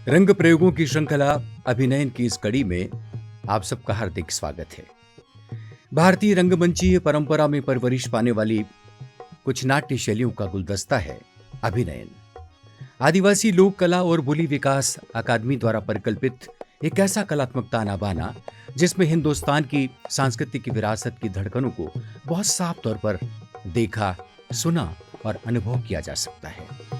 रंग प्रयोगों की श्रृंखला अभिनयन की इस कड़ी में आप सबका हार्दिक स्वागत है। भारतीय रंगमंचीय परंपरा में परवरिश पाने वाली कुछ नाट्य शैलियों का गुलदस्ता है अभिनयन। आदिवासी लोक कला और बोली विकास अकादमी द्वारा परिकल्पित एक ऐसा कलात्मक ताना बाना जिसमें हिंदुस्तान की सांस्कृतिक विरासत की धड़कनों को बहुत साफ तौर पर देखा, सुना और अनुभव किया जा सकता है।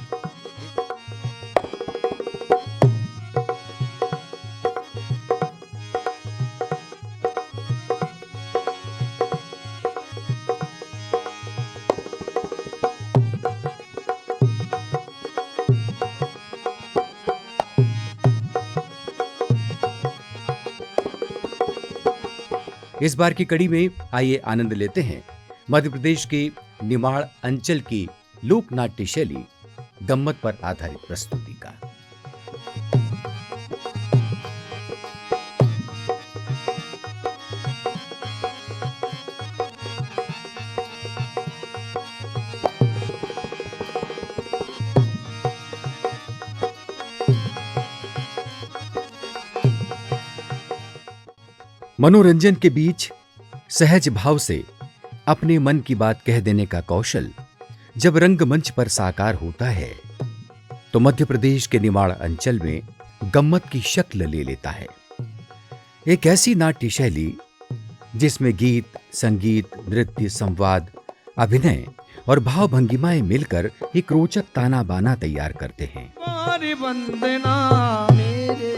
इस बार की कड़ी में आइए आनंद लेते हैं मध्य प्रदेश के निमाड़ अंचल की लोक नाट्य शैली गम्मत पर आधारित प्रस्तुति का। मनोरंजन के बीच सहज भाव से अपने मन की बात कह देने का कौशल जब रंगमंच पर साकार होता है तो मध्य प्रदेश के निमाड़ अंचल में गम्मत की शक्ल ले लेता है। एक ऐसी नाट्य शैली जिसमें गीत, संगीत, नृत्य, संवाद, अभिनय और भाव भंगिमाएं मिलकर एक रोचक ताना बाना तैयार करते हैं। वंदना मेरे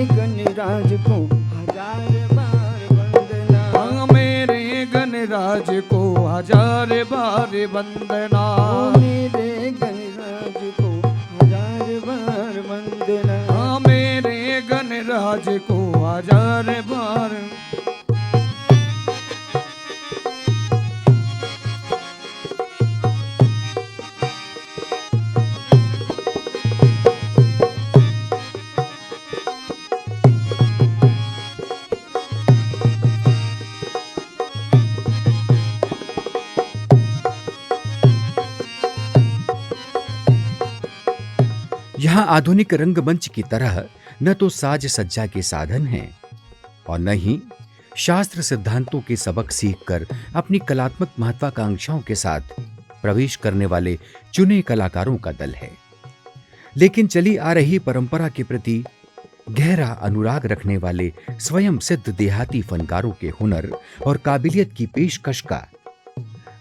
गणराज को हजार बार वंदना, मेरे गणराज को हजार बार वंदना, मेरे गणराज को हजार बार वंदना, मेरे गणराज को हजार बार। यहां आधुनिक रंगमंच की तरह न तो साज सज्जा के साधन हैं और न ही शास्त्र सिद्धांतों के सबक सीखकर अपनी कलात्मक महत्वाकांक्षाओं के साथ प्रवेश करने वाले चुने कलाकारों का दल है, लेकिन चली आ रही परंपरा के प्रति गहरा अनुराग रखने वाले स्वयं सिद्ध देहाती फनकारों के हुनर और काबिलियत की पेशकश का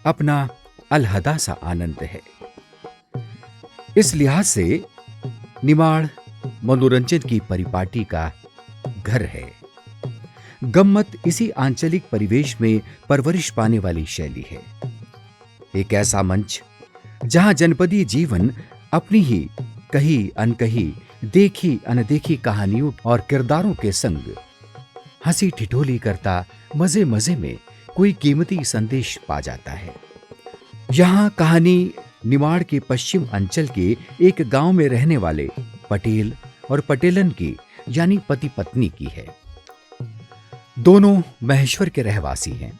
अपना अलहदा सा आनंद है। इस लिहाज से निमाड़ मनोरंजन की परिपाटी का घर है। गम्मत इसी आंचलिक परिवेश में परवरिश पाने वाली शैली है। एक ऐसा मंच जहां जनपदी जीवन अपनी ही कही अनकही, देखी अनदेखी कहानियों और किरदारों के संग हंसी ठिठोली करता मजे मजे में कोई कीमती संदेश पा जाता है। यहां कहानी निमाड़ के पश्चिम अंचल के एक गांव में रहने वाले पटेल और पटेलन की यानी पति पत्नी की है। दोनों महेश्वर के रहवासी हैं।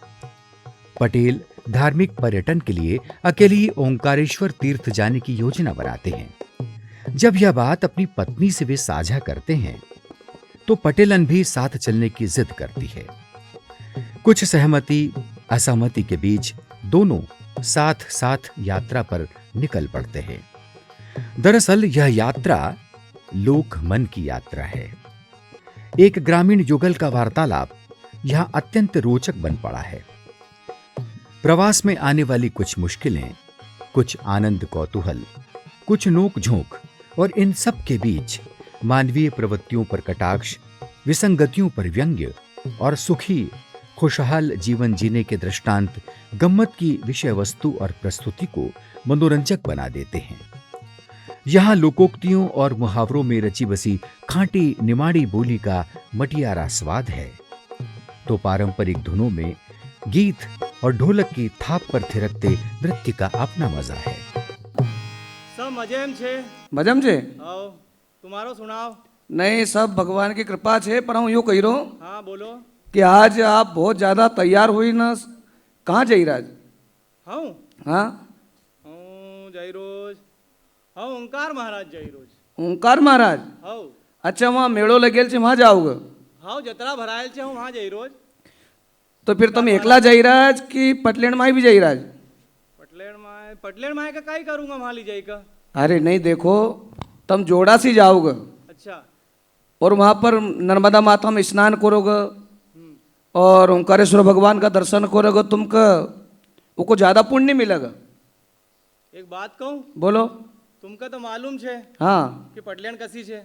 पटेल धार्मिक पर्यटन के लिए अकेले ही ओंकारेश्वर तीर्थ जाने की योजना बनाते हैं। जब यह बात अपनी पत्नी से वे साझा करते हैं तो पटेलन भी साथ चलने की जिद करती है। कुछ सहमति असहमति के बीच दोनों साथ साथ यात्रा पर निकल पड़ते हैं। दरअसल यह यात्रा लोक मन की यात्रा है। एक ग्रामीण युगल का वार्तालाप यहां अत्यंत रोचक बन पड़ा है। प्रवास में आने वाली कुछ मुश्किलें, कुछ आनंद कौतूहल, कुछ नोक झोंक और इन सब के बीच मानवीय प्रवृत्तियों पर कटाक्ष, विसंगतियों पर व्यंग्य और सुखी खुशहाल जीवन जीने के दृष्टांत गम्मत की विषय वस्तु और प्रस्तुति को मनोरंजक बना देते हैं। यहाँ लोकोक्तियों और मुहावरों में रची बसी खांटी निमाड़ी बोली का मटियारा स्वाद है, तो पारंपरिक धुनों में गीत और ढोलक की थाप पर थिरकते नृत्य का अपना मजा है। सब मजेम छे मजम छे आओ तुम्हारो सुनाओ। नहीं, सब भगवान की कृपा छे, पर हूँ यूँ कही रहो हाँ बोलो। कि आज आप बहुत ज्यादा तैयार हुई ना, कहाँ जाई राज? हाँ हाँ जय रोज हाँ ओंकार महाराज जई रोज ओंकार महाराज। हाँ अच्छा, वहाँ मेड़ो लगेल छे, वहाँ जाओगे? हाँ जतरा भरायल छे हूँ वहाँ जई रोज। तो फिर तुम एकला जाइराज कि पटलेन माई भी जाइराज? पटलेर माए का काई करूँगा वहाँ ली जाई का। अरे नहीं, देखो तुम जोड़ा सी जाओगे अच्छा और वहाँ पर नर्मदा माता में स्नान करोगे और ओंकारेश्वर भगवान का दर्शन करोगे, तुमको वो ज़्यादा पुण्य मिलेगा। एक बात कहूँ, बोलो। तुमका तो मालूम छे हाँ। कि पटलेन कसी छे।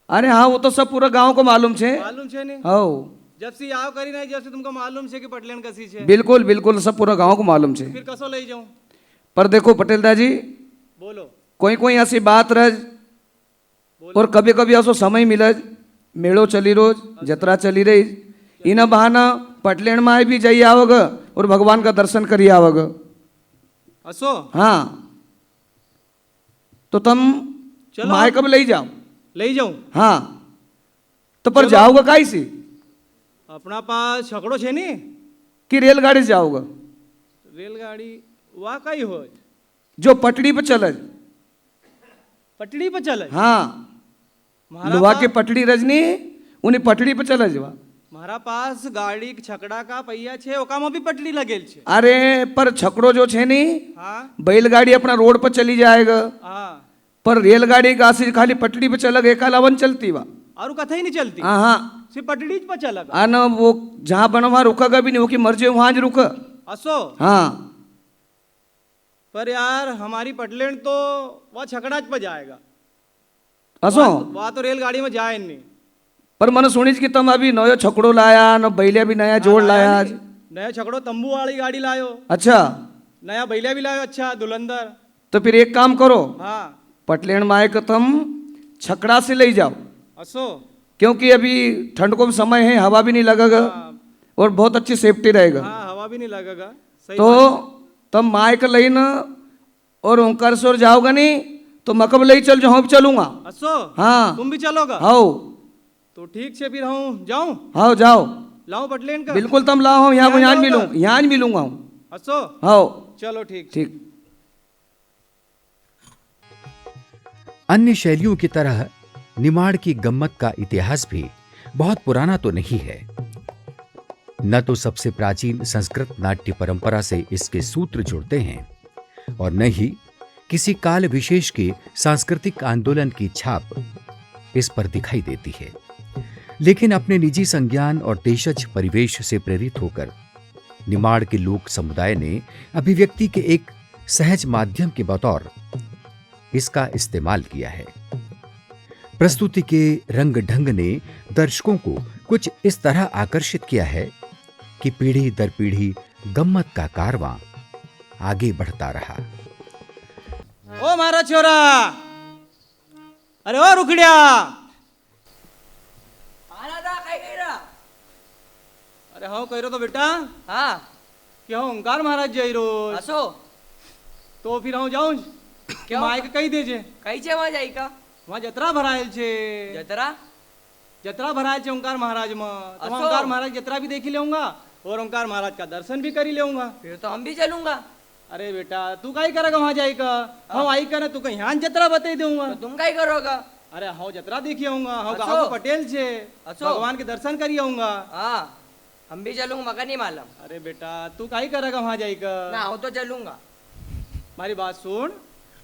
अरे हाँ, वो तो सब पूरा गांव को मालूम छे। मालूम छे नहीं? हाँ जब से आओ करी नहीं, जब से तुमको मालूम छे कि पटलेन कसी छे। बिल्कुल बिल्कुल, सब पूरा गांव को मालूम छे। फिर कसो ले जाऊँ? पर देखो पटेलदा जी, बोलो। कोई कोई ऐसी बात रह और कभी कभी ऐसो समय मिले, मेड़ो चली रोज, जतरा चली रही, इन बहाना पटलेन माए भी जाइए आवोगे और भगवान का दर्शन करिए आवोगे। असो हाँ, तो तुम चलो। माए कब ले जाओ? ले जाऊँ? हाँ, तो पर चलो। जाओगे काई सी? अपना पास छकड़ो छे नी कि रेलगाड़ी से जाओगे? रेलगाड़ी वहाँ कई हो जो पटड़ी पे चले। पटड़ी पर चले। हाँ, हमारा लोहा के पास- पटड़ी रजनी, उन्हीं पटड़ी पे चले जवा। हमारा पास गाड़ी के छकड़ा का पहिया छे, ओका में भी पटड़ी लगेल छे। अरे पर छकड़ो जो छे नी, हाँ बैलगाड़ी अपना रोड पर चली जाएगा, हाँ पर रेलगाड़ी का आसी खाली पटड़ी पे चलग, एक अलावन चलती वा। और कथा ही नहीं चलती, हाँ हाँ, सिर्फ पटड़ी पर चला। आन वो जहाँ बना वहाँ रुकेगा भी नहीं, वो की मर्जी वहाँ ज रुका। असो हाँ, पर यार हमारी पटलेन तो वह छकड़ा पर जाएगा। असो वहाँ तो रेलगाड़ी में जाए नहीं। पर मैंने सुनी कि तुम अभी नयो छकड़ो लाया, न बैले भी नया जोड़ लाया आज। नया छकड़ो तंबू वाली गाड़ी लायो, अच्छा, नया बैलिया भी लायो। अच्छा दुलंदर। तो फिर एक काम करो, हाँ पटलेन माए को तुम छकड़ा से ले जाओ, असो क्योंकि अभी ठंड को भी समय है, हवा भी नहीं लगेगा और बहुत अच्छी सेफ्टी रहेगा। हाँ हवा भी नहीं लगेगा। सही तो बात। तुम माए को लेना और ओंकारेश्वर जाओगे नहीं तो मैं कब ले चल जाऊँ, भी चलूंगा। असो हाँ तुम भी चलोगा? हाँ तो ठीक से फिर हूँ जाऊँ, हाँ, जाओ लाऊं पटलेन का? बिल्कुल, तुम लाओ, यहाँ को यहाँ यहाँ जाओगा? मिलूंगा, यहाँ मिलूंगा हूँ। असो हाँ चलो ठीक। ठीक। अन्य शैलियों की तरह निमाड़ की गम्मत का इतिहास भी बहुत पुराना तो नहीं है। न तो सबसे प्राचीन संस्कृत नाट्य परंपरा से इसके सूत्र जुड़ते हैं और न ही किसी काल विशेष के सांस्कृतिक आंदोलन की छाप इस पर दिखाई देती है, लेकिन अपने निजी संज्ञान और देशज परिवेश से प्रेरित होकर निमाड़ के लोक समुदाय ने अभिव्यक्ति के एक सहज माध्यम के बतौर इसका इस्तेमाल किया है। प्रस्तुति के रंग ढंग ने दर्शकों को कुछ इस तरह आकर्षित किया है कि पीढ़ी दर पीढ़ी गम्मत का कारवां आगे बढ़ता रहा। ओ मारा छोरा, अरे ओ रुखड़िया, अरे हाँ कह रहे तो बेटा हाँ कि हाँ ओंकार महाराज जय रोज। असो तो फिर हाँ जाऊं क्यों? माइक कही दे जे कई छे वहाँ जाई का? वहाँ जतरा भरायल छे। जतरा जतरा भरायल छे ओंकार महाराज में, तो वहाँ असो। ओंकार महाराज जतरा भी देखी लेऊंगा और ओंकार महाराज का दर्शन भी करी लेऊंगा। फिर तो हम भी चलूंगा। अरे बेटा तू काई करेगा वहाँ जाएगा? हाँ आई का ना तू कहीं यहाँ जतरा बता दूंगा। तो तुम का करोगा? अरे हाँ जतरा देखी आऊंगा, हाँ असो। गाँव पटेल छे, असो। भगवान के दर्शन करी आऊंगा। हाँ हम भी चलूंगा, मगर नहीं मालूम। अरे बेटा तू काई करेगा वहाँ जाएगा? ना हो तो चलूंगा। हमारी बात सुन,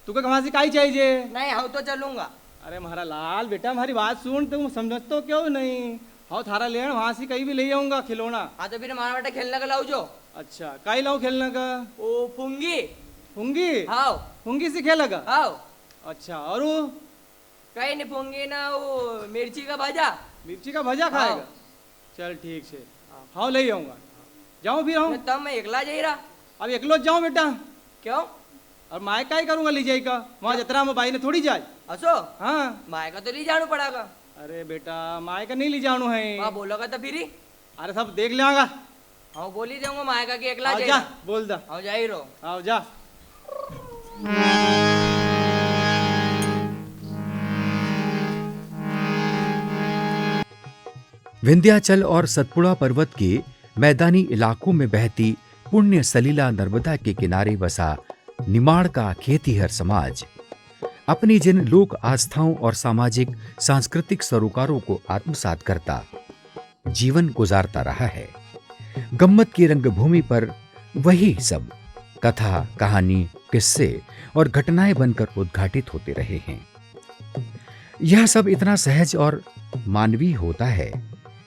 तू कहाँ से काई चाहिए? नहीं हो तो चलूंगा। अरे हमारा लाल बेटा हमारी बात सुन, तुम समझ तो क्यों नहीं? हाँ थारा लेन वहाँ से कहीं भी ले आऊंगा खिलौना। हाँ तो फिर हमारा बेटा खेलने का लाओ जो। अच्छा काई लाऊं खेलने का? ओ फुंगी। फुंगी? हाँ फुंगी से खेलेगा? हाँ अच्छा और वो कहीं नहीं फुंगी ना, वो मिर्ची का भाजा। मिर्ची का भजा खाएगा? चल ठीक है, हाँ ले आऊंगा। जाऊँ फिर हूँ? तब मैं एकला जाई रहा। अब एकलो जाऊँ बेटा? क्यों? और माए काई करूंगा ले जाएगा? वहाँ जतरा में बाई ने थोड़ी जाए। असो हाँ माए का तो ले जाना पड़ेगा। अरे बेटा माए का नहीं ले जानू है। वहाँ बोलोगा तो फिर ही अरे सब देख लेगा। हाँ बोल ही दूंगा माए का कि एकला आओ जाई जा रहा। बोल दा, हाँ जाई रहो। आओ जा। विंध्याचल और सतपुड़ा पर्वत के मैदानी इलाकों में बहती पुण्य सलीला नर्मदा के किनारे बसा निमाड़ का खेतीहर समाज अपनी जिन लोक आस्थाओं और सामाजिक सांस्कृतिक सरोकारों को आत्मसात करता जीवन गुजारता रहा है, गम्मत की रंगभूमि पर वही सब कथा, कहानी, किस्से और घटनाएं बनकर उद्घाटित होते रहे हैं। यह सब इतना सहज और मानवीय होता है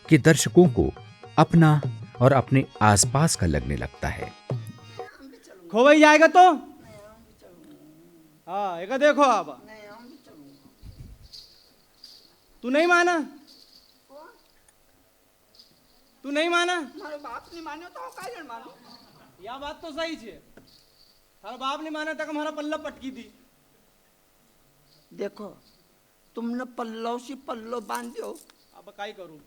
कि दर्शकों को अपना और अपने आसपास का लगने लगता है। खोवई जाएगा तो हाँ एक देखो आप तू नहीं माना મારો બાપ ની માન્યો તો કાઈ ન માનો या बात तो सही है थारा बाप ने माना तक हमारा पल्ला पटकी थी देखो तुमने पल्लव से पल्लो बांध्यो अब काई करूं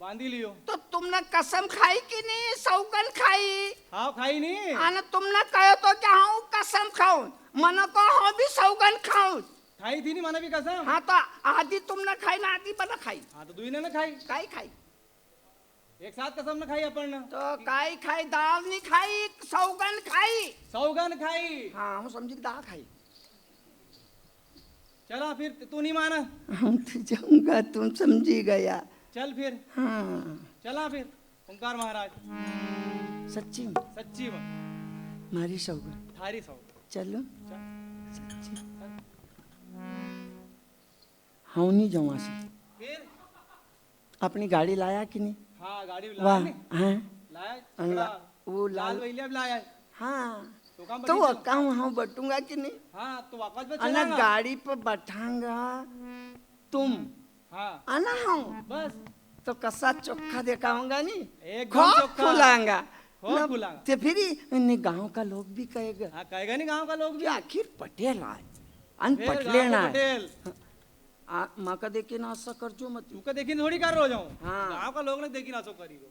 बांधी लियो तो तुमने कसम खाई कि नहीं सौगन खाई हाँ खाई नहीं आने तुमने कहो तो क्या हूँ कसम खाऊं मनो को हूँ भी सौगन खाऊं खाई थी नहीं माना भी कसम हाँ तो आधी तुमने खाई ना आधी बना खाई हाँ तो दुई ने ना खाई काई खाई एक साथ कसम न खाई अपन तो काई खाई दाल नहीं खाई सौगन खाई सौगन खाई हाँ हम समझी कि दाल खाई चला फिर तू नहीं माना हम तो जाऊंगा तुम समझी गया चल फिर हाँ चला फिर ओंकार महाराज सच्ची सच्ची में मारी सौगन थारी सौ चलो चल। सच्ची हाँ नहीं जाऊँ से फिर अपनी गाड़ी लाया कि नहीं हाँ गाड़ी वाह लाया नहीं? हाँ लाया अल्लाह, बड़ा वो लाल लाल वैलिया भी लाया है हाँ तो काम तो बड़ी कहूँ हाँ बटूंगा कि नहीं हाँ तो वापस में अन्ना चला गाड़ी पर बैठांगा तुम हाँ आना हूँ बस तो कसा चोखा दिखाऊंगा नहीं एकदम खूब चोखा। खुलांगा खूब ना, खुलांगा। तो फिर गांव का लोग भी कहेगा हाँ कहेगा नहीं गांव का लोग कि भी आखिर पटेल आए अन फिर पटले गांव ना का आए। पटेल माँ का देखे ना ऐसा कर जो मत तू का देखी थोड़ी कर रो जाऊं हाँ। गांव का लोग ने देखी ना सो करी को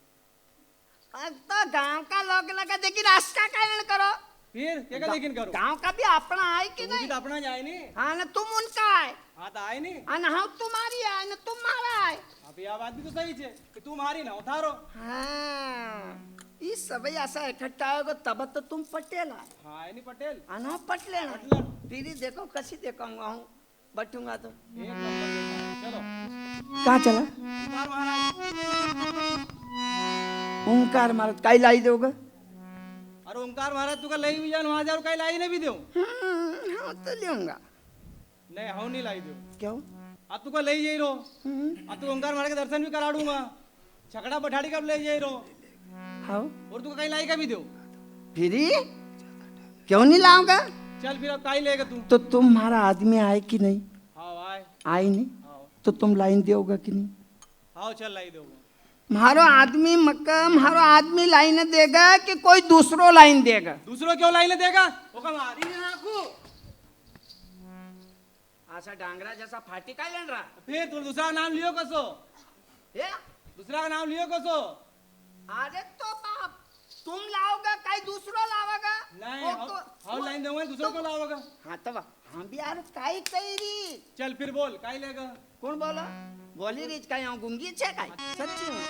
अब तो गांव का लोग लगा देखी रास्ता का करो फिर क्या का देखी करो गांव का भी अपना आए कि तू भी नहीं तो अपना जाए नहीं हाँ ना तुम उनका आए हाँ तो आए नहीं हाँ ना हम तुम्हारी आए ना तुम्हारा आए अब यह बात भी तो सही है कि तू मारी ना उतारो हाँ ये सब ऐसा इकट्ठा होगा तब तो तुम पटेल आए हाँ है नहीं पटेल आना पटले ना पटले। फिर ही देखो कसी देखूंगा हूँ बटूंगा तो एक नंबर के साथ। चलो कहाँ चला ओंकार महाराज ओंकार मारत काई लाई दोगे अरे ओंकार महाराज तू का लाई भी जान वहां जाओ कहीं लाई नहीं भी दो हाँ तो लूंगा नहीं हम नहीं लाई दो क्यों अब तू का ले जाई रो अब तू ओंकार महाराज के दर्शन भी करा दूंगा छकड़ा पठाड़ी कब ले जाई रो हाँ और तू का कहीं लाई का भी दो फिर ही क्यों नहीं लाऊंगा चल फिर अब काई लेगा तू तो तुम्हारा आदमी आए कि नहीं हाँ आए आई नहीं हाँ तो तुम लाइन दोगे कि नहीं हाँ चल लाई दो मारो आदमी मक्का मारो आदमी लाइन देगा कि कोई दूसरो लाइन देगा दूसरों क्यों लाई देगा वो का मारी ना आंखू ऐसा डांगरा जैसा फाटी का लड़ रहा फिर तू दूसरा का नाम लियो कसो है दूसरा का नाम लियो कसो अरे तो बाप तुम लाओगा कहीं दूसरो लाओगा नहीं वो तो- हम लाइन दूंगा दूसरों को लाओगा हाँ तो हम भी यार काई कही रही चल फिर बोल काई लेगा कौन बोला बोली रही कहीं हम गुंगी छे कहीं सच्ची में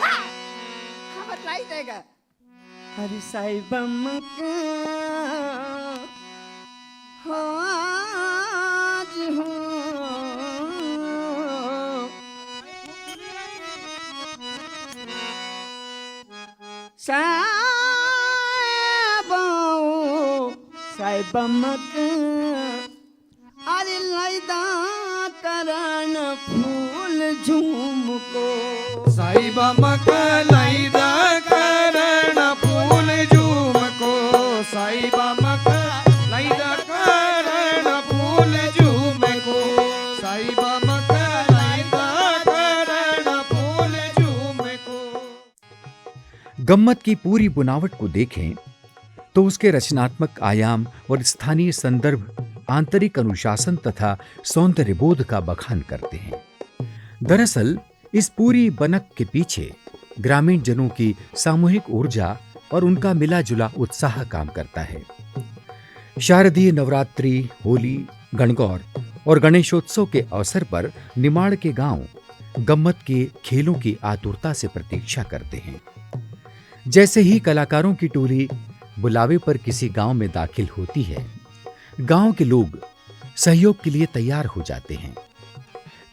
हाँ बतलाई देगा हरि साहिब हाज हो साहिब मक अरे लैदा करण फूल झूम को साईं बमक लैदा करण फूल झूम को साईं बमक लैदा करण फूल झूम को साईं बमक लैदा करण फूल झूम को। गम्मत की पूरी बुनावट को देखें तो उसके रचनात्मक आयाम और स्थानीय संदर्भ आंतरिक अनुशासन तथा सौंदर्य बोध का बखान करते हैं। दरअसल इस पूरी बनक के पीछे ग्रामीण जनों की सामूहिक ऊर्जा और उनका मिला जुला उत्साह काम करता है। शारदीय नवरात्रि, होली, गणगौर और गणेशोत्सव के अवसर पर निमाड़ के गांव गम्मत के खेलों की आतुरता से प्रतीक्षा करते हैं। जैसे ही कलाकारों की टोली बुलावे पर किसी गांव में दाखिल होती है, गांव के लोग सहयोग के लिए तैयार हो जाते हैं।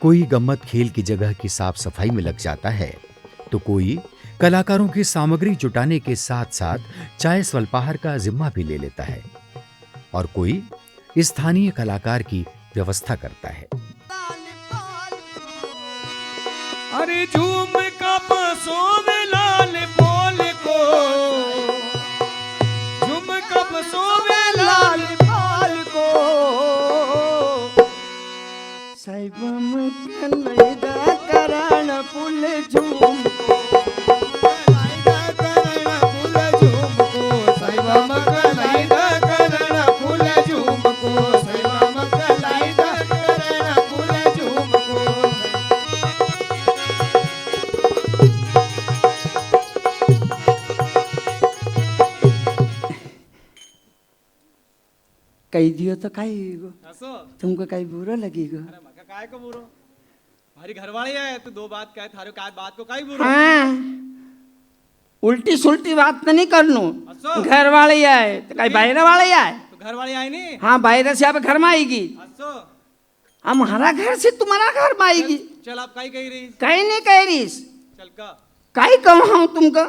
कोई गम्मत खेल की जगह की साफ सफाई में लग जाता है, तो कोई कलाकारों की सामग्री जुटाने के साथ साथ चाय स्वल्पाहार का जिम्मा भी ले लेता है, और कोई स्थानीय कलाकार की व्यवस्था करता है। अरे झूम कब सोवे लाल बोल को, झूम कब सोवे लाल बोल को, साहेब मकलैदा करण फुल झूम कही दियो तो काई गो, असो तुमको काई बुरा लगेगा? अरे मका काय को बुरो, हमारी घरवाली है तो दो बात कहे थारे का बात को काई बुरो। हाँ, उल्टी सुल्टी बात तो नहीं करनू। असो घर वाले आए तो कहीं बाहर वाले आए? तो घरवाली आई नहीं। हाँ, बाहर से आप घर में आएगी, असो हमारा घर से तुम्हारा घर में आएगी। चल आप काई कही रही, कहीं नहीं कह रही, चल का काई कहूँ हूँ तुमको,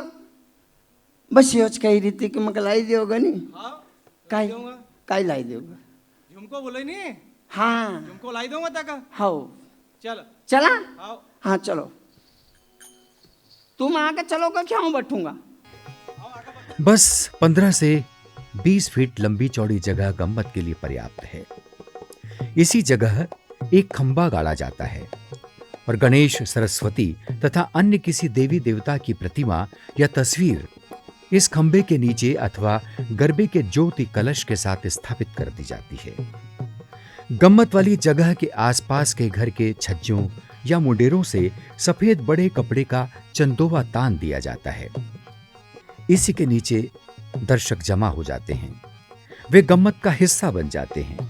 बस योच कही रही थी कि मकलाई दोगा नहीं। हाँ काई दूंगा, काई लाई दोगा? झुमको बोले नहीं, हाँ झुमको लाई दूंगा तक। हाँ, चल चला? आओ हाँ चलो, तुम आके चलोगे क्या हूँ बैठूंगा? बस 15 से 20 फीट लंबी चौड़ी जगह गम्मत के लिए पर्याप्त है। इसी जगह एक खंबा गाड़ा जाता है और गणेश, सरस्वती तथा अन्य किसी देवी देवता की प्रतिमा या तस्वीर इस खंबे के नीचे अथवा गरबे के ज्योति कलश के साथ स्थापित कर दी जाती है। गम्मत वाली जगह के आसपास के घर के छज्जों या मुंडेरों से सफेद बड़े कपड़े का चंदोवा तान दिया जाता है। इसी के नीचे दर्शक जमा हो जाते हैं, वे गम्मत का हिस्सा बन जाते हैं।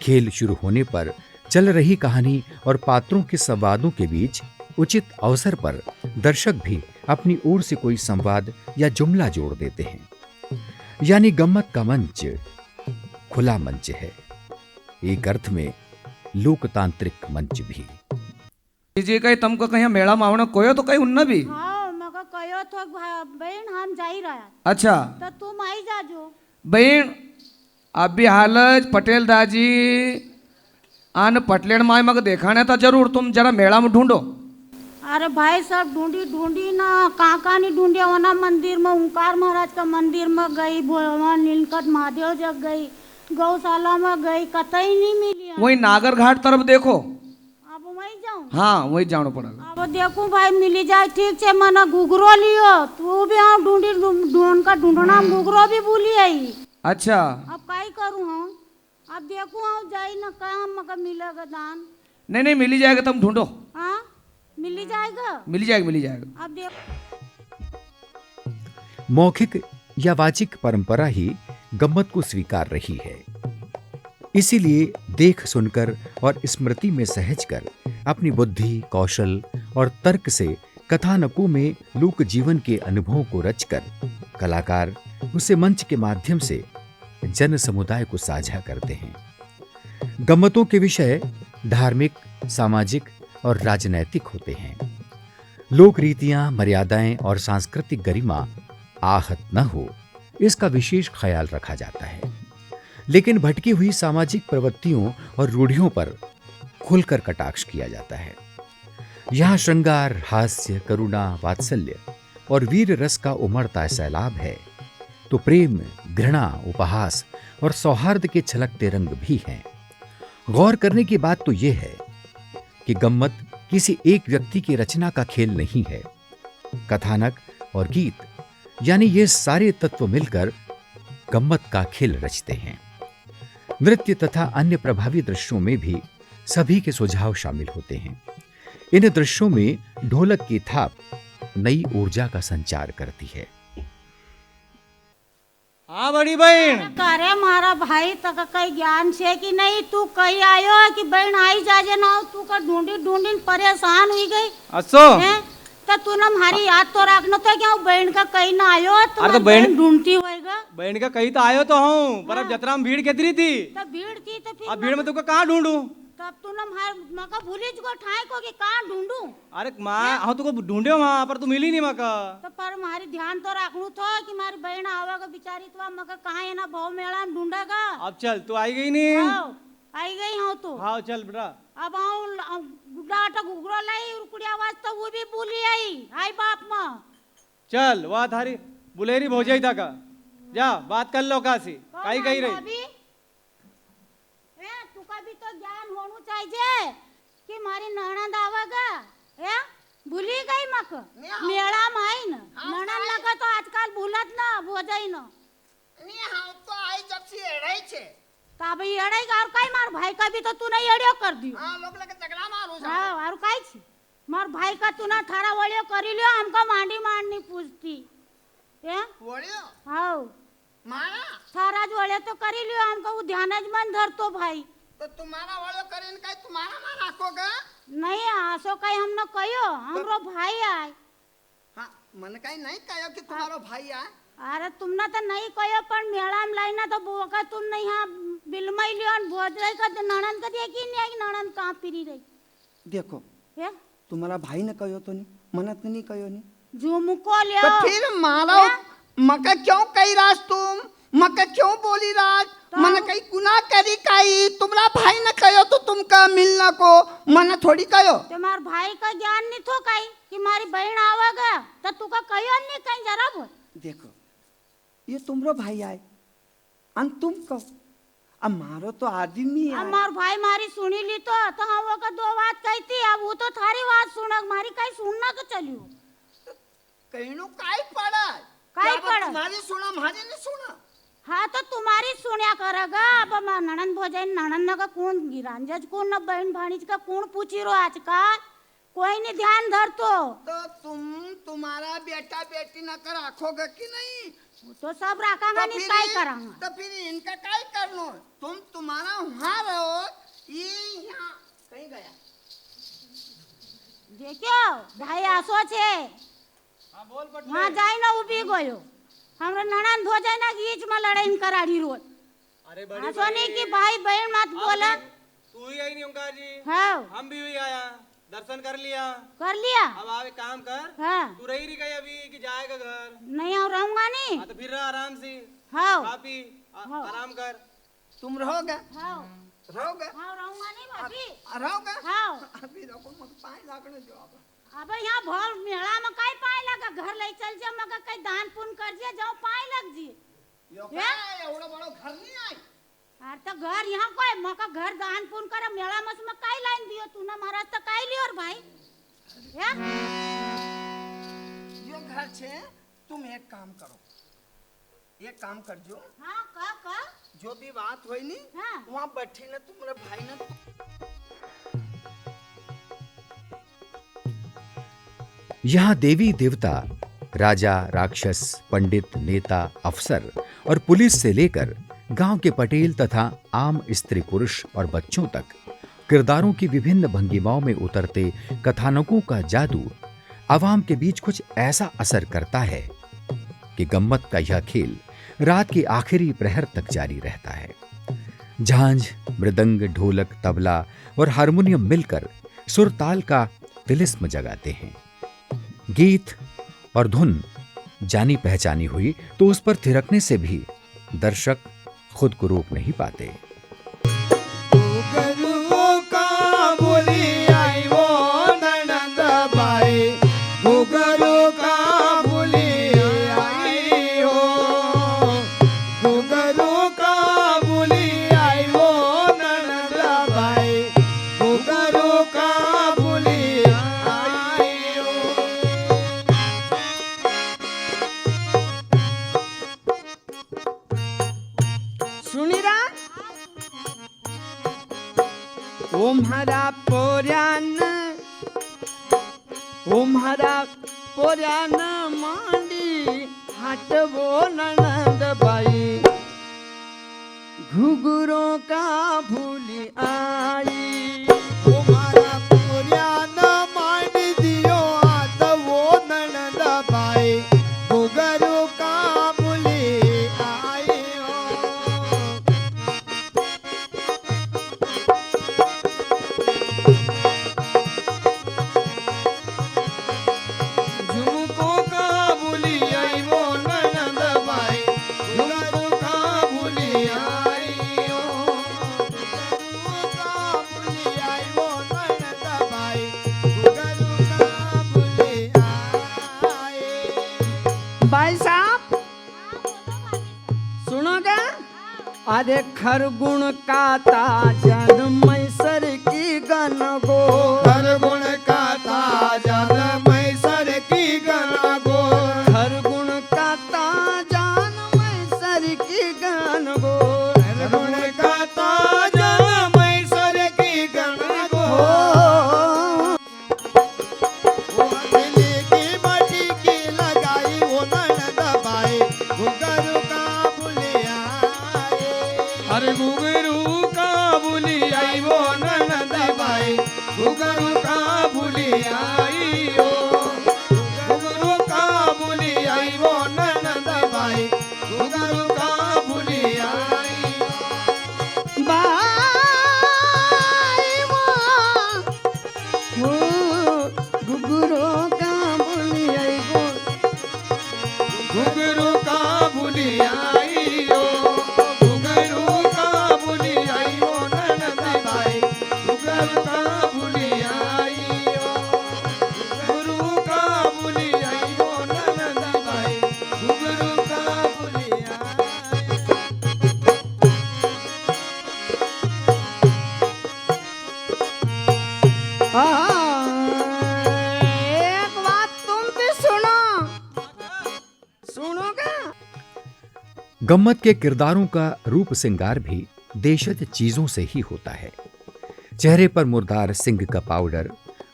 खेल शुरू होने पर चल रही कहानी और पात्रों के संवादों के बीच उचित अवसर पर दर्शक भी अपनी ओर से कोई संवाद या जुमला जोड़ देते हैं। यानी गम्मत का मंच खुला मंच है, एक अर्थ में लोकतांत्रिक मंच भी। जे कहीं तुमको कहीं मेला में आवना कोयो तो कहीं उन्ना भी। हाँ, मगर कयो तो बहन हम जाई रहा, अच्छा तो तुम आई जाजो। बहन अभी हालज पटेल दाजी आन पटलेन माय मग देखाने था जरूर, तुम जरा मेला में ढूंढो। अरे भाई सब ढूंढी ढूंढी ना, कहाँ नहीं ढूंढे, वना मंदिर में ओंकार महाराज का मंदिर में गई, वहाँ नीलकंठ महादेव जग गई, गौशाला में गई, कतई नहीं मिली। वही नागर घाट तरफ देखो। अब वहीं जाऊँ? हाँ वही जाना पड़ेगा। अब देखूं भाई मिली जाए ठीक से, मना गुगरो लियो, तू भी हाँ ढूंढी ढूंढ का ढूंढना, गुगरो भी भूली आई। अच्छा अब काई करूँ हाँ, अब देखूं हाँ जाई ना कहाँ मगर मिलेगा दान। नहीं नहीं मिली जाएगा, तुम ढूंढो। हाँ मिली जाएगा, मिली जाएगा मिली जाएगा। अब देख मौखिक या वाचिक परंपरा ही गम्मत को स्वीकार रही है। इसीलिए देख सुनकर और स्मृति में सहजकर अपनी बुद्धि, कौशल और तर्क से कथानकों में लोक जीवन के अनुभवों को रचकर कलाकार उसे मंच के माध्यम से जन समुदाय को साझा करते हैं। गम्मतों के विषय धार्मिक, सामाजिक और राजनैतिक होते हैं। लोक रीतियां, मर्यादाएं और सांस्कृतिक गरिमा आहत न हो, इसका विशेष ख्याल रखा जाता है। लेकिन भटकी हुई सामाजिक प्रवृत्तियों और रूढ़ियों पर खुलकर कटाक्ष किया जाता है। यहाँ श्रृंगार, हास्य, करुणा, वात्सल्य और वीर रस का उमड़ता सैलाब है, तो प्रेम, घृणा, उपहास और सौहार्द के छलकते रंग भी हैं। गौर करने की बात तो यह है कि गम्मत किसी एक व्यक्ति की रचना का खेल नहीं है। कथानक और गीत यानी ये सारे तत्व मिलकर गम्मत का खेल रचते हैं। नृत्य तथा अन्य प्रभावी दृश्यों में भी सभी के सुझाव शामिल होते हैं। इन दृश्यों में ढोलक की थाप नई ऊर्जा का संचार करती है। हाँ बड़ी बहन, करे मारा भाई तक कई ज्ञान से कि नहीं, तू कहीं आयो है कि बहन आई जाजे ना, तू का ढूंढी ढूंढी परेशान हुई गई असो हैं? तो तू ना हमारी याद तो रखना था क्या बहन का कहीं ना आयो अरे तो तुम्हारी बहन- बहन ढूंढती होएगा। बहन का कहीं तो आयो तो हूँ पर अब जतरा में भीड़ कितनी थी। तो भीड़ थी तो फिर अब भीड़ में तुमको कहाँ ढूंढूं। तब तू ना मका भूली को ठाए को कि कहाँ ढूंढूं। अरे माँ हाँ तुमको ढूंढे वहाँ पर तू मिली नहीं मका। तो पर हमारी ध्यान तो रखनू था कि हमारी बहन आवेगा बेचारी तो मका कहाँ है ना भाव मेला में ढूंढेगा। अब चल तू आई गई नहीं। आओ, आई गई हूँ तो हाँ चल बेटा। अब आऊँ गुड्डा घुघरो लाई उड़कुड़ी आवाज तो वो भी बोली आई बाप माँ। चल वह थारी बुलेरी भोजाई था का जा बात कर लो कासी कहीं कहीं रही। तुका भी तो ज्ञान होना चाहिए कि मारी ननद आवेगा या भूली गई मक मेला में आई न ननद लगा तो आजकल भूलत ना भोजाई न नहीं हाँ तो आई जब से एड़ाई छे तब एड़ाई और काई मार भाई का भी तो तू नहीं एड़ियो कर दियो। हाँ लोग लगे झगड़ा मारो जा हाँ और काई छी मार भाई का तू ना थारा वलियो करी लियो हमको मांडी मांडनी पूछती या बोलियो हाँ मारा थारा जो वले तो करी लियो हमको वो ध्यान मन धर तो भाई तो तुम्हारा वालो करेन का तुम्हारा मार रखोगे। नहीं आसो कहीं हम न कहियो हमरो भाई आए। हाँ मन कहीं नहीं कहो कि तुम्हारा भाई आए। अरे तुमने तो नहीं कहो पर मेला में लाइना तो बोका तुम नहीं यहाँ बिलमई लियो भोज रही का नणन का देखी नहीं आई नणन कहाँ फिरी रही। देखो ये तुम्हारा भाई ने कहो तो नहीं मनत नहीं कहो नहीं झुमको ले तो फिर मारो मका क्यों कही राज तुम मका क्यों बोली राज मन कहीं गुनाह करी काई तुम्हारा भाई ने कहो तो तुमका मिलना को मन थोड़ी कहो। तुम्हार भाई का ज्ञान नहीं थो कहीं कि हमारी बहन आवेगा तो तू का कहियो नहीं कहीं जरा बोल। देखो ये तुमरो भाई आए अन तुम कहो अब मारो तो आदमी है। हमार भाई मारी सुनी ली तो हम वो का दो बात कहती अब वो तो थारी बात सुना मारी कहीं सुनना तो चलियो कहीं नो काई पड़ा काई क्या पड़ा? तुम्हारी सुना मुझे नहीं सुना। हाँ तो तुम्हारी सुनिया करेगा अब हमार ननन भोजाई ननन का कौन गिरांजज कौन न बहन भाणीज का कौन पूछी रो आजकल कोई नहीं ध्यान धर तो तुम्हारा बेटा बेटी न कर रखोगे कि नहीं तो सब रखांगा नहीं काय करांगा। तो फिर इनका काय करनो तुम्हारा वहाँ रहो ये यहाँ कहीं गया। देखियो भाई आसो छे हाँ बोल पट वहाँ जाई ना उभी गयो हमरा ननन भोजाई ना बीच में लड़ाई कराड़ी रोज। अरे बड़ी आसो नहीं कि भाई बहन मत बोला। तू ही आई नहीं ओंकार जी। हाँ हम भी हुई आया दर्शन कर लिया। कर लिया। अब आवे काम कर। हाँ तू रही गई अभी कि जाएगा घर। नहीं और रहूंगा नहीं। हाँ तो फिर रहा आराम से हाँ खा पी आराम कर। तुम रहोगे हाँ रहोगे हाँ रहूंगा नहीं भाभी। रहोगे हाँ अभी रखो मत पाए लागने जो अब अब यहाँ भर मेला में काई पाए लगा घर ले चल जा मगर कई दान पुण्य कर दिया जाओ पाए लग जी। यो क्या एवढं बड़ो घर नहीं आई। अरे तो घर यहाँ कोई मका घर दान पुण्य कर मेला में काई लाइन दियो तू ना महाराज तो काई लियो और भाई या यो घर छे तुम एक काम करो एक काम कर जो हाँ का जो भी बात हुई नी हाँ वहाँ बैठी ना तुम्हारे भाई ना यहाँ देवी देवता राजा राक्षस पंडित नेता अफसर और पुलिस से लेकर गांव के पटेल तथा आम स्त्री पुरुष और बच्चों तक किरदारों की विभिन्न भंगिमाओं में उतरते कथानकों का जादू आवाम के बीच कुछ ऐसा असर करता है कि गम्मत का यह खेल रात के आखिरी प्रहर तक जारी रहता है। झांझ मृदंग ढोलक तबला और हारमोनियम मिलकर सुर ताल का तिलिस्म जगाते हैं। गीत और धुन जानी पहचानी हुई तो उस पर थिरकने से भी दर्शक खुद को रोक नहीं पाते। पोऱ्यान मांडी हटवो ननद बाई घुघुरों का भूली आई। हमारा पोऱ्यान मांडी दियो हटवो सुनोगे? अरे खरगुण काता जन्मैसर की गन गो, खरगुण काता जन्मैसर की गन गो, खरगुण काता जन्मैसर की गन गो, खरगुण काता जन्मैसर की गन गो। वो दिल्ली की माटी की लगाई वो नन दबाई, घुंघरू का बुलिया अरे घुंघरू का बुलियाई वो नन दबाई, घुंघरू का बुलियाई हो, घुंघरू का बुलियाई वो नन दबाई, घुंघरू का बुलियाई। बाई वो गुगुरो का बोलियाई गो, घुंघरू का बुलियाई हो, घुंघरू का बुलियाई हो नन दबाई, घुंघरू का बुलियाई हो, घुंघरू का बुलियाई हो नन दबाई, घुंघरू का बुलियाई। एक बात तुम भी सुनो, सुनोगे? गम्मत के किरदारों का रूप श्रृंगार भी देशज चीजों से ही होता है। चेहरे पर मुर्दार सिंग का पाउडर,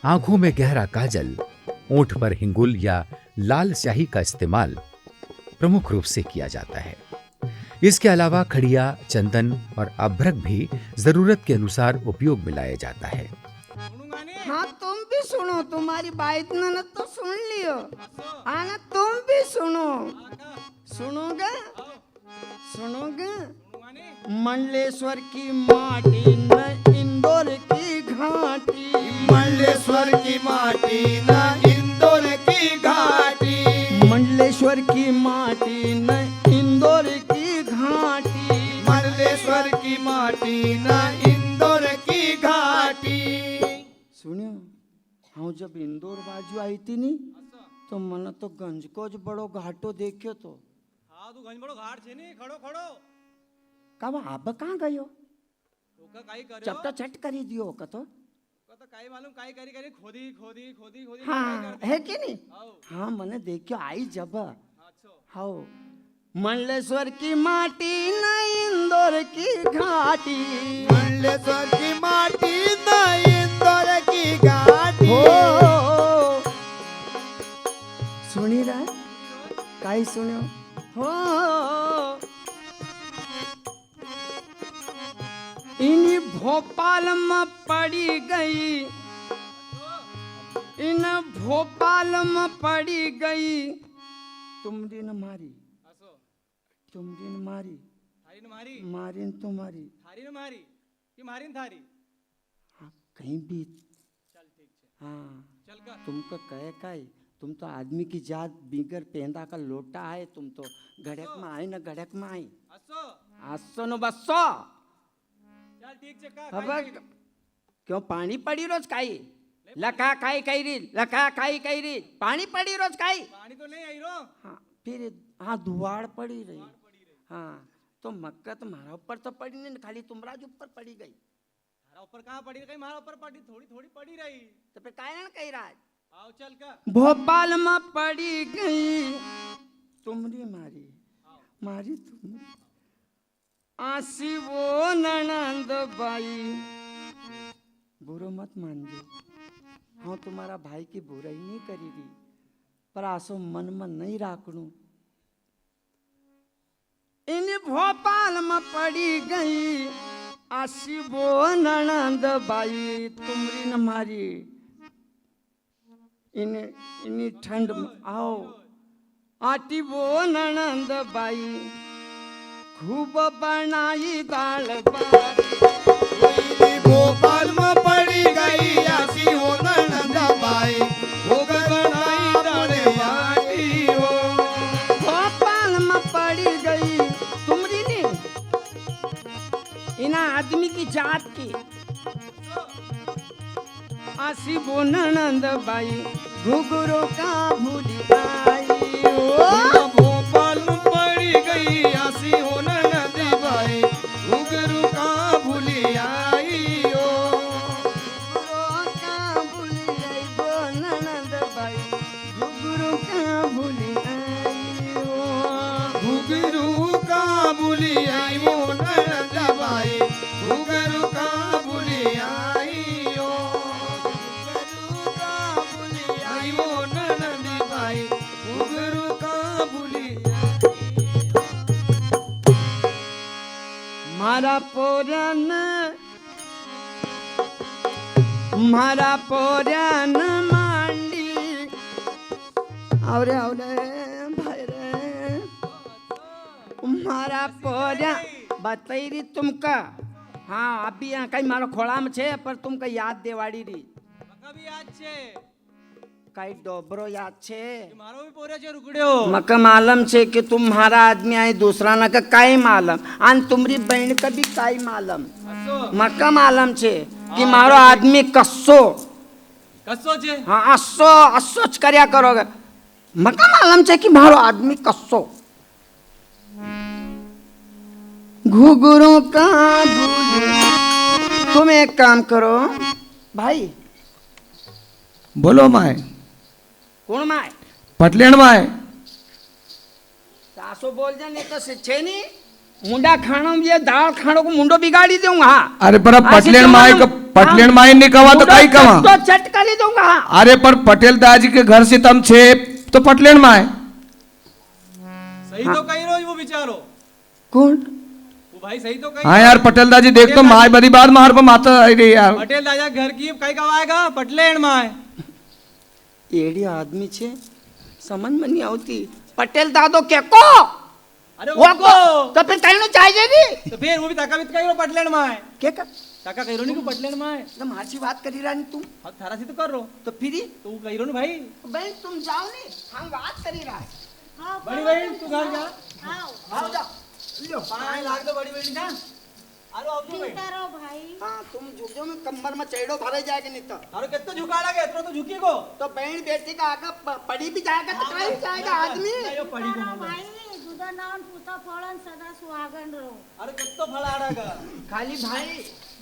आंखों में गहरा काजल, ओंठ पर हिंगुल या लाल स्याही का इस्तेमाल प्रमुख रूप से किया जाता है। इसके अलावा खड़िया, चंदन और अभ्रक भी जरूरत के अनुसार उपयोग में लाया जाता है। हाँ तुम भी सुनो, तुम्हारी बात न तो सुन लियो, आना तुम भी सुनो, सुनोगे? सुनोगे? मंडलेश्वर की माटी न इंदौर की घाटी, मंडलेश्वर की माटी न इंदौर की घाटी, मंडलेश्वर की माटी न इंदौर की घाटी, मंडलेश्वर की माटी न इंदौर की घाटी। सुनियो, हाँ जब इंदौर बाजू आई थी नी तो मन तो गंज को ज बड़ो घाटो देखियो तो हाँ तू गंज बड़ो घाट छे ने खड़ो खड़ो कब अब कहाँ गयो? ओका काई करे चपटा चट करी दियो का तो ओका तो काई मालूम काई करी करी खोदी खोदी खोदी खोदी हाँ है कि नहीं? हाँ मने देखियो आई जब हाँ मंडलेश्वर की माटी न इंदौर की घाटी, मंडलेश्वर की माटी न इंदौर की घाटी। हो सुनी रहा काई सुनियो हो इन भोपाल में पड़ी गई, इन भोपाल में पड़ी गई, तुमरी न मारी, तुमरी न मारी, थारी न मारी, मारी न तुम्हारी, थारी न मारी कि मारी न थारी। हाँ कहीं भी चल ठीक छे हाँ चल का तुमको कहे काई, तुम तो आदमी की जात बिगर पेंदा का लोटा है, तुम तो गड़क में आई न गड़क में आई, असो आसो न बसो। चल ठीक छे का अब क्यों पानी पड़ी रोज काई, लखा खाई कई री, लखा खाई कई री, पानी पड़ी रोज काई। पानी तो नहीं आई रो हाँ फिर हाँ दुआड़ पड़ी रही, हाँ तो मक्का तुम्हारा ऊपर तो पड़ी नहीं, खाली तुम्हारा जो ऊपर पड़ी गई, थारा ऊपर कहाँ पड़ी कहीं मारा ऊपर पड़ी थोड़ी थोड़ी पड़ी रही। तो फिर काहे ना कही रहा है? आओ चल का भोपाल में पड़ी गई, तुमरी मारी, मारी तुम आसी वो ननंद बाई, बुरो मत मानजो, हाँ तुम्हारा भाई की बुराई नहीं करी दी, पर आसो मन में नहीं राखणू। इन भोपाल में पड़ी गई आसी वो ननंद बाई, तुमरी न मारी, इन ठंड में आओ आटी वो ननंद बाई, खूब बनाई दाल बाटी, भोपाल में पड़ी गई आसी हो ननद बाई, भोग बनाई दाल बाटी हो। भोपाल में पड़ी गई तुमरी नहीं, इना आदमी की जात की आसी वो ननंद बाई, घुघुरो का भूली आई, भोपाल में पड़ी गई आसी हो भूली आई वो ननद बाई घुंघरू का भूली आई ओ घुंघरू का भूली आई वो ननद बाई घुंघरू का भूली मारा पोऱ्यान मांडी आवरे भाई रे मारा पोऱ्या बताई री तुमका हाँ अभी यहाँ कहीं मारो खोड़ा में छे पर तुमका याद देवाड़ी री मका भी याद छे कई डोबरो याद छे मारो भी पोरे छे रुकड्यो मका मालूम छे कि तुम्हारा आदमी आई दूसरा ना का काई मालूम आन तुम्हारी बहन का भी काई मालूम असो मका मालूम छे कि मारो आदमी कस्सो कसो छे हाँ अस्सोच कर्या करोगे मका मालूम छे कि मारो आदमी कस्सो घुघुरों का भूली तुम एक काम करो भाई बोलो माए कौन माए पटलेण माए सासो बोल जा नहीं तो शिक्षे नहीं मुंडा खानो ये दाल खानो को मुंडो बिगाड़ी दूंगा हाँ अरे पर अब पटलेण माए का पटलेण माए ने कहा तो कई कहा तो चट कर दूंगा हाँ अरे पर पटेल दाजी के घर से तम छे तो पटलेण माए सही तो कही रोज वो बिचारो कौन वो भाई सही तो कही हाँ यार पटेल दाजी देख तो माए बड़ी बात मार पर माता आई रही यार पटेल दादा घर की कई कब आएगा पटलेण माए एड़ी आदमी छे समझ में नहीं आती पटेल दादो के को अरे वो को तो फिर कहीं चाहिए नहीं तो फिर वो भी ताका भी कही रो पटलेण माए के का ताका कही रो नहीं को पटलेण माए तो माची बात करी रानी तुम अब थारा से तो कर रो तो फिर ही तो वो कही रो ना भाई बहन तुम जाओ नहीं हम बात करी रहा है हाँ, बड़ी बहन तू घर जा आओ आओ जाओ लो पानी लाग दो बड़ी बहन का अरे आओ तू चिंता रहो भाई हाँ तुम झुको में कमर में चढ़ो भरे जाएगा नहीं तो अरे कितना झुकाड़ा गया इतना तो झुकी को तो बहन बेटी का आगे पड़ी भी जाएगा तो कहीं जाएगा आदमी नहीं, वो पड़ी को चिंता रहो मालूम। भाई दूधा नावन पूता फलन सदा सुहागन रहो अरे कितना फलाड़ा का खाली भाई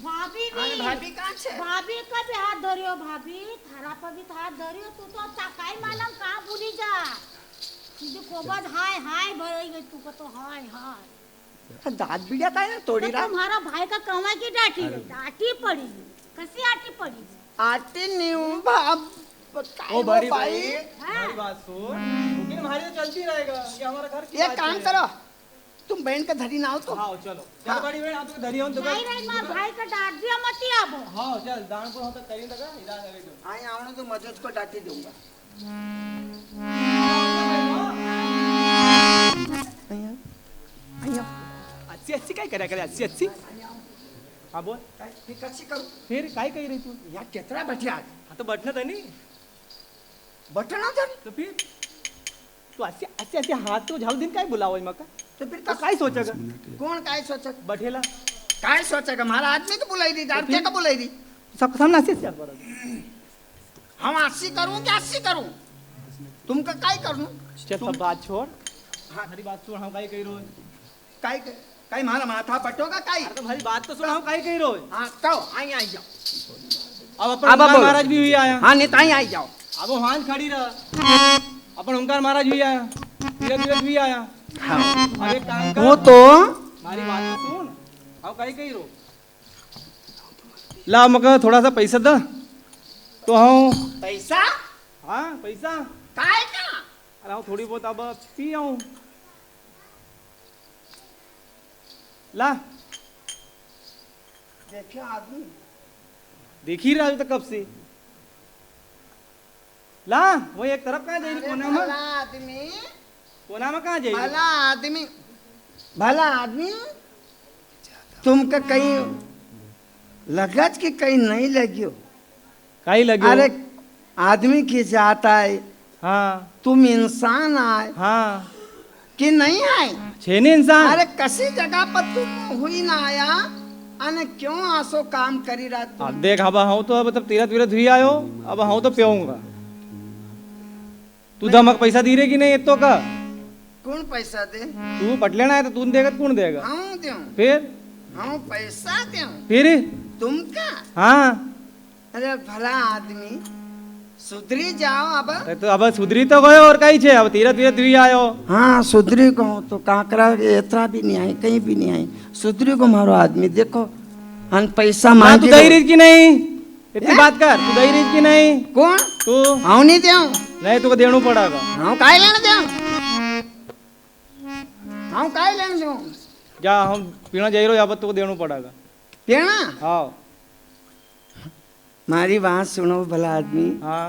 भाभी अरे भी भाभी कहाँ छे भाभी का भी हाथ धरियो भाभी थारा पर भी हाथ धरियो तू तो ताकाई मालूम कहाँ भूली जा सीधे कोबद हाय हाय भरई गई तू को तो हाय हाय दांत बिड़िया था ना तोड़ी तो रहा तुम्हारा भाई का कमा की डाटी डाटी पड़ी कसी आटी पड़ी आते नहीं हूँ भाब ओ बड़ी भाई हमारी बात सुन लेकिन हमारी तो चलती रहेगा ये हमारा घर की एक बात काम है। करो तुम बहन का धरी ना हो तो हाँ चलो चल बड़ी बहन आप तो धरी हो तो नहीं नहीं मार भाई का डांट दिया मत आबो हाँ चल दानपुर हम तक करी लगा इधर लगे तो आई आवने तो मजद को डांटी दूंगा अच्छी अच्छी काय करा करे अच्छी अच्छी हाँ बोल फिर कशी करू फिर काय कही रही तू या केतरा बैठे आज हाँ तो बैठना था नहीं बटना धर तो फिर तू अच्छे अच्छे अच्छे हाथ तो झाल दिन काय बुलाओ मका तो फिर तो काय सोचेगा कौन काय सोचक बैठेला काय सोचेगा हमारा आदमी तो बुलाई दी दार क्या का बुलाई दी सब सामने अच्छे से पर हम 80 करूं कि 80 करूं तुमका काय करूं चल सब बात छोड़ हाँ हमारी बात सुन हम काय कही रोज काय काय मारा माथा पटोगा काय अरे तो भाई बात तो सुन हम काय कही रोज हाँ कहो आई आई जाओ अब अब अपन बोलो। महाराज भी हुई आया हाँ नहीं ताई आई जाओ अब वो हाथ खड़ी रहा अपन ओंकार महाराज भी आया तीरथ तीरथ भी आया अब एक काम कर वो तो हमारी बात तो सुन अब कहीं कहीं रो ला मका थोड़ा सा पैसा दा तो हाँ पैसा हाँ पैसा काय का अरे हाँ थोड़ी बहुत अब पी आऊं ला देखियो आदमी देख ही रहा था कब से ला वो एक तरफ कहाँ जाएगी कोना में भला आदमी कोना में कहाँ जाएगी भला आदमी तुमका कहीं लगज कि कहीं नहीं लगियो कहीं लगे अरे आदमी की जाता है हाँ तुम इंसान आए हाँ कि नहीं आए छेने इंसान अरे कसी जगह पर तुम हुई ना आया अने क्यों आसो काम करी रहा तुम अब देख अब हाँ तो अब तब तीरथ तीरथ हुई आयो अब हाँ तो प्याऊंगा तू दमक पैसा दी रहे कि नहीं इतो का कौन पैसा दे तू पटलेना है तो तू देगा तो कौन देगा हाँ दे फिर हाँ पैसा दे फिर तुम का हाँ अरे भला आदमी सुधरी जाओ अब। तो अब सुधरी तो गयो और कहीं छे, अब धीरे धीरे तू आयो। हाँ सुधरी को तो काकरा यात्रा भी नहीं आई, कहीं भी नहीं आई। सुधरी को मारो आदमी देखो, हम पैसा ना मांग तू दही रीत की नहीं, इतनी बात कर, तू दही रीत की नहीं। कौन तू हाँ नहीं दे नहीं, तुको देणू पड़ेगा। हाँ काय लेने दे, हाँ काय लेने दो जा हम पीना जाई रो, यहाँ पर तुको देणू पड़ेगा। देना। हाँ मारी बात सुनो भला आदमी। हाँ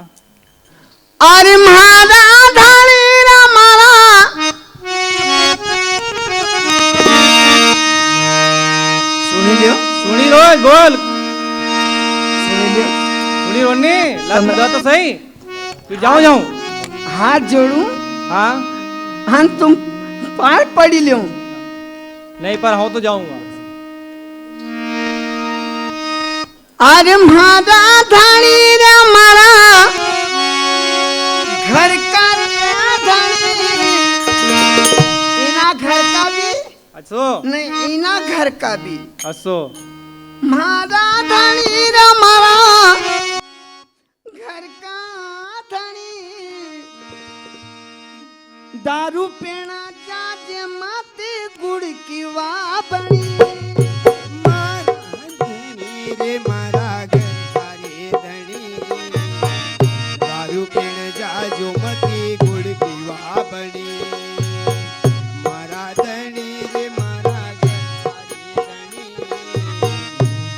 अरे मारा धानी रा मारा, सुनी लियो सुनी रोज बोल, सुनी लियो। सुनी रोनी लग जा तो सही। तू जाऊं जाऊं हाथ जोड़ू, हाँ हाँ तुम पार पड़ी लियो। नहीं पर हो तो जाऊंगा। अरे मारा धानी रे मारा, घर का रे धानी, इना घर का भी अच्छो नहीं, इना घर का भी। अच्छो मारा धानी रे मारा, घर का धनी, दारू पीना चाचे माते गुड़ की वाबनी। रे मारा घर सारे धनी, दारू पीण जाजो मती गुड़ की वाबनी। मारा धनी रे मारा घर सारे धनी,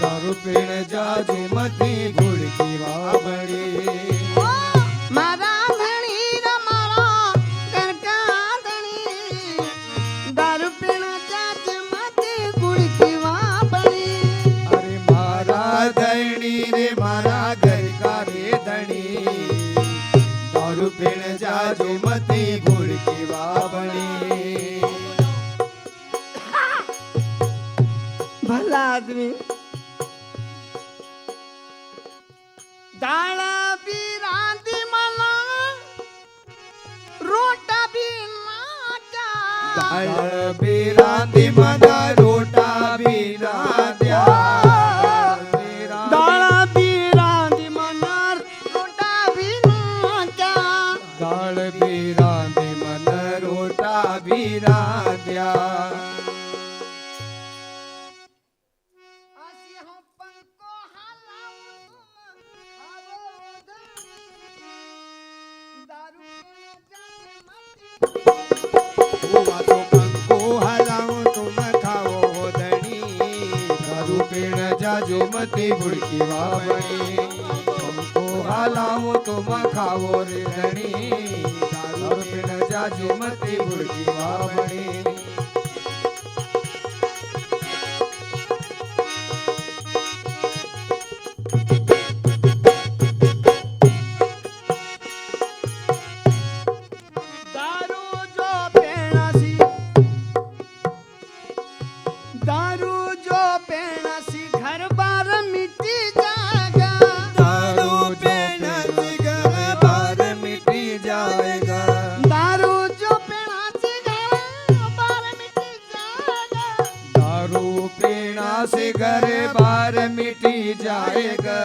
दारू पीण जाजो मती गुड़ की वाबनी। ओ मारा धनी रे मारा, घर का धनी, दारू पीना चाचे माते गुड़ की वाबनी। अरे मारा धनी रे मारा घर का रे धनी, दारू पीण जाजो मती गुड़ की वाबनी। भला आदमी दाड़ा भी रांधी मला, रोटा भी नाचा। दाळ बिरांदी मना रोटा बिरांद्या, दाड़ा भी रांधी मला, रोटा भी नाचा। दाळ बिरांदी मन रोटा बिरांद्या। अशी हम पंखो हलाऊं खावो धनी, दारू पीना जाते मती। हुआ तो पंखो हलाऊं तुम खाओ धनी, दारू पीण जाजो मती गुड़ की वाबनी। पंखो हलाऊं तुम खाओ रे धनी, दारू पीण जाजो मती गुड़ की वाबनी। दारू जो पीना सी, दारू जो पीना सी, घर बार मिटी जाएगा। दारू पीण से घर बार मिटी जाएगा। दारू जो पीना सी, घर बार मिटी जाएगा। दारू पीना से घर बार मिटी जाएगा।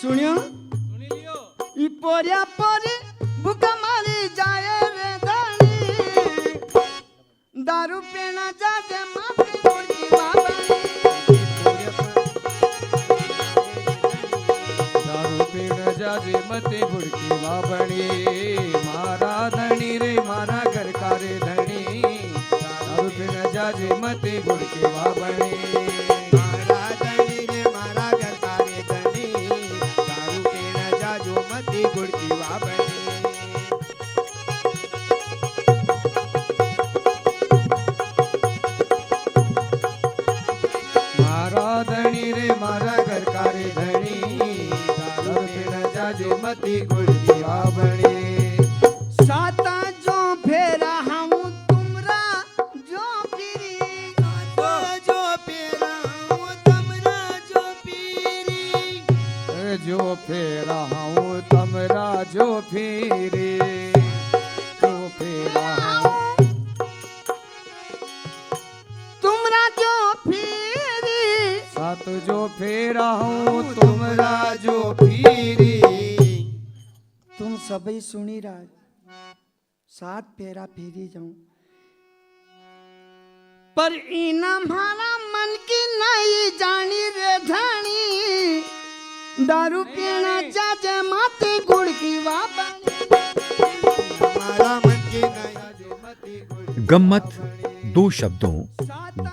सुनियो सुनी लियो। ई पोरिया पोरी भूख मारी जाए रे धनी, दारू पीना जाते माथे गुड़ की वाबनी। दारू पीण जाजे मते गुड़ की वाबनी। मारा धनी रे मारा घर का रे धनी, दारू पीण जाजे मते गुड़ की वाबनी। मारा धनी रे मारा घर का रे धनी, दारू पीण जाजो मते गुड़ की वाबनी। मारा धनी रे मारा घर का रे धनी, दारू पीण जाजो मती गुड़ की वाबनी। साता जो फेरा हम तुमरा जो फिरी, जो पेरा हूँ तमरा जो पीरी, जो फेरा हूँ तमरा जो फिरी, जो फेरा हूँ तुमरा जो फिरी। सात जो फेरा हूँ तुमरा जो फिरी। सबई सुनी राज 7 फेरा फेरी जाऊं पर इना हमारा मन की नहीं जानी रे धानी दारू पीना चाचे माते गुड़ की हमारा मन की नहीं। गम्मत दो शब्दों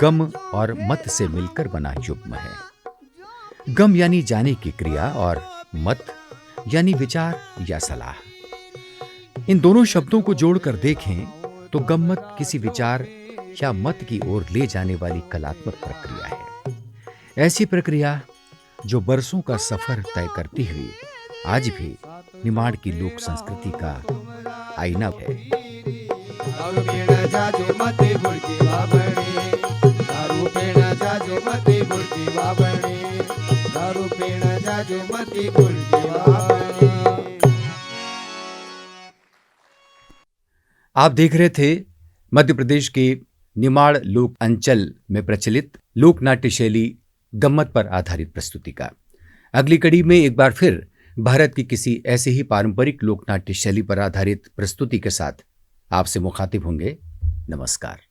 गम और मत से मिलकर बना युग्म है। गम यानी जाने की क्रिया और मत यानी विचार या सलाह। इन दोनों शब्दों को जोड़कर देखें तो गम्मत किसी विचार या मत की ओर ले जाने वाली कलात्मक प्रक्रिया है। ऐसी प्रक्रिया जो बरसों का सफर तय करती हुई आज भी निमाड़ की लोक संस्कृति का आईना है। दारू पीना जाजो मते बुड़की बाबणी, दारू पीना जाजो मते बुड़की बाबणी, दारू पीना जाजो मते बुड़की बाबणी। आप देख रहे थे मध्य प्रदेश के निमाड़ लोक अंचल में प्रचलित लोक नाट्य शैली गम्मत पर आधारित प्रस्तुति का। अगली कड़ी में एक बार फिर भारत की किसी ऐसे ही पारंपरिक लोक नाट्य शैली पर आधारित प्रस्तुति के साथ आपसे मुखातिब होंगे। नमस्कार।